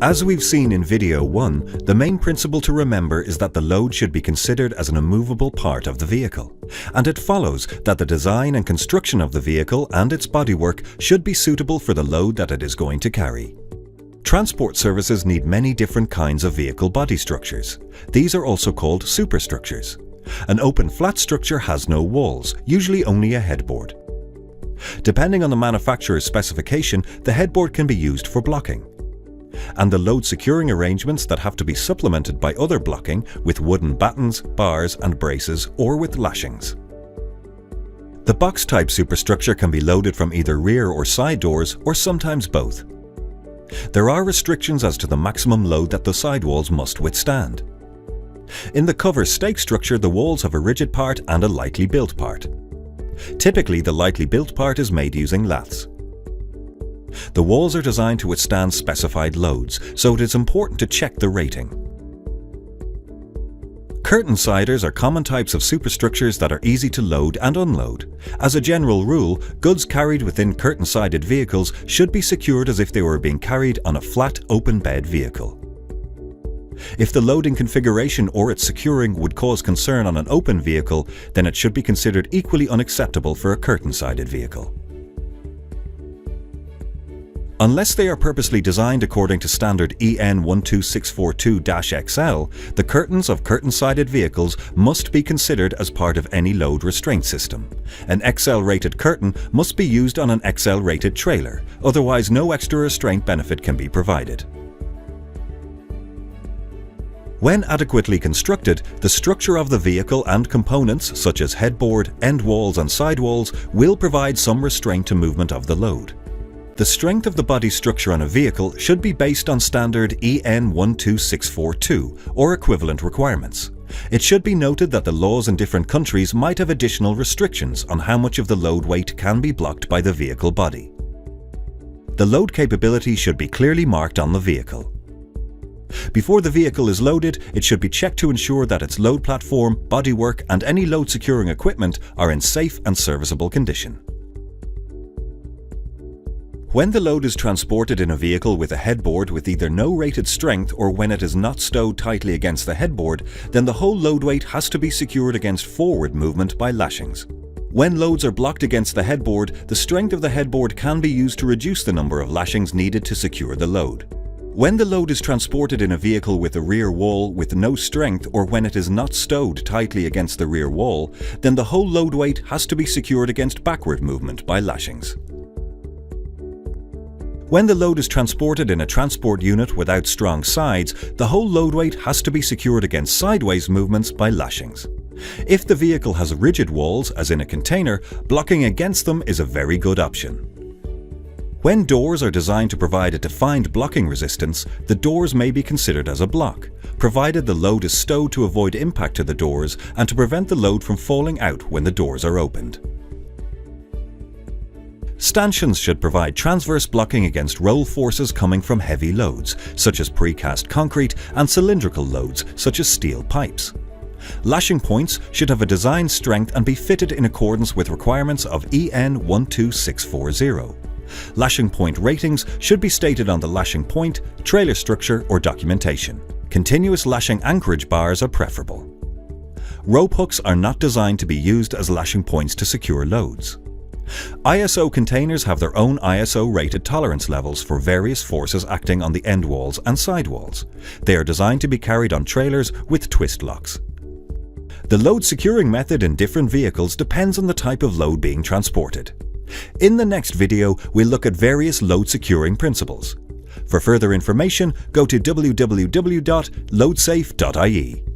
As we've seen in video 1, the main principle to remember is that the load should be considered as an immovable part of the vehicle, and it follows that the design and construction of the vehicle and its bodywork should be suitable for the load that it is going to carry. Transport services need many different kinds of vehicle body structures. These are also called superstructures. An open flat structure has no walls, usually only a headboard. Depending on the manufacturer's specification, the headboard can be used for blocking, and the load securing arrangements that have to be supplemented by other blocking with wooden battens, bars and braces, or with lashings. The box-type superstructure can be loaded from either rear or side doors, or sometimes both. There are restrictions as to the maximum load that the sidewalls must withstand. In the cover stake structure, the walls have a rigid part and a lightly built part. Typically, the lightly built part is made using laths. The walls are designed to withstand specified loads, so it is important to check the rating. Curtain siders are common types of superstructures that are easy to load and unload. As a general rule, goods carried within curtain-sided vehicles should be secured as if they were being carried on a flat, open-bed vehicle. If the loading configuration or its securing would cause concern on an open vehicle, then it should be considered equally unacceptable for a curtain-sided vehicle. Unless they are purposely designed according to standard EN 12642-XL, the curtains of curtain-sided vehicles must be considered as part of any load restraint system. An XL-rated curtain must be used on an XL-rated trailer, otherwise no extra restraint benefit can be provided. When adequately constructed, the structure of the vehicle and components such as headboard, end walls and sidewalls will provide some restraint to movement of the load. The strength of the body structure on a vehicle should be based on standard EN 12642 or equivalent requirements. It should be noted that the laws in different countries might have additional restrictions on how much of the load weight can be blocked by the vehicle body. The load capability should be clearly marked on the vehicle. Before the vehicle is loaded, it should be checked to ensure that its load platform, bodywork and any load securing equipment are in safe and serviceable condition. When the load is transported in a vehicle with a headboard with either no rated strength or when it is not stowed tightly against the headboard, then the whole load weight has to be secured against forward movement by lashings. When loads are blocked against the headboard, the strength of the headboard can be used to reduce the number of lashings needed to secure the load. When the load is transported in a vehicle with a rear wall with no strength or when it is not stowed tightly against the rear wall, then the whole load weight has to be secured against backward movement by lashings. When the load is transported in a transport unit without strong sides, the whole load weight has to be secured against sideways movements by lashings. If the vehicle has rigid walls, as in a container, blocking against them is a very good option. When doors are designed to provide a defined blocking resistance, the doors may be considered as a block, provided the load is stowed to avoid impact to the doors and to prevent the load from falling out when the doors are opened. Stanchions should provide transverse blocking against roll forces coming from heavy loads, such as precast concrete, and cylindrical loads, such as steel pipes. Lashing points should have a design strength and be fitted in accordance with requirements of EN 12640. Lashing point ratings should be stated on the lashing point, trailer structure, or documentation. Continuous lashing anchorage bars are preferable. Rope hooks are not designed to be used as lashing points to secure loads. ISO containers have their own ISO-rated tolerance levels for various forces acting on the end walls and side walls. They are designed to be carried on trailers with twist locks. The load securing method in different vehicles depends on the type of load being transported. In the next video, we'll look at various load securing principles. For further information, go to www.loadsafe.ie.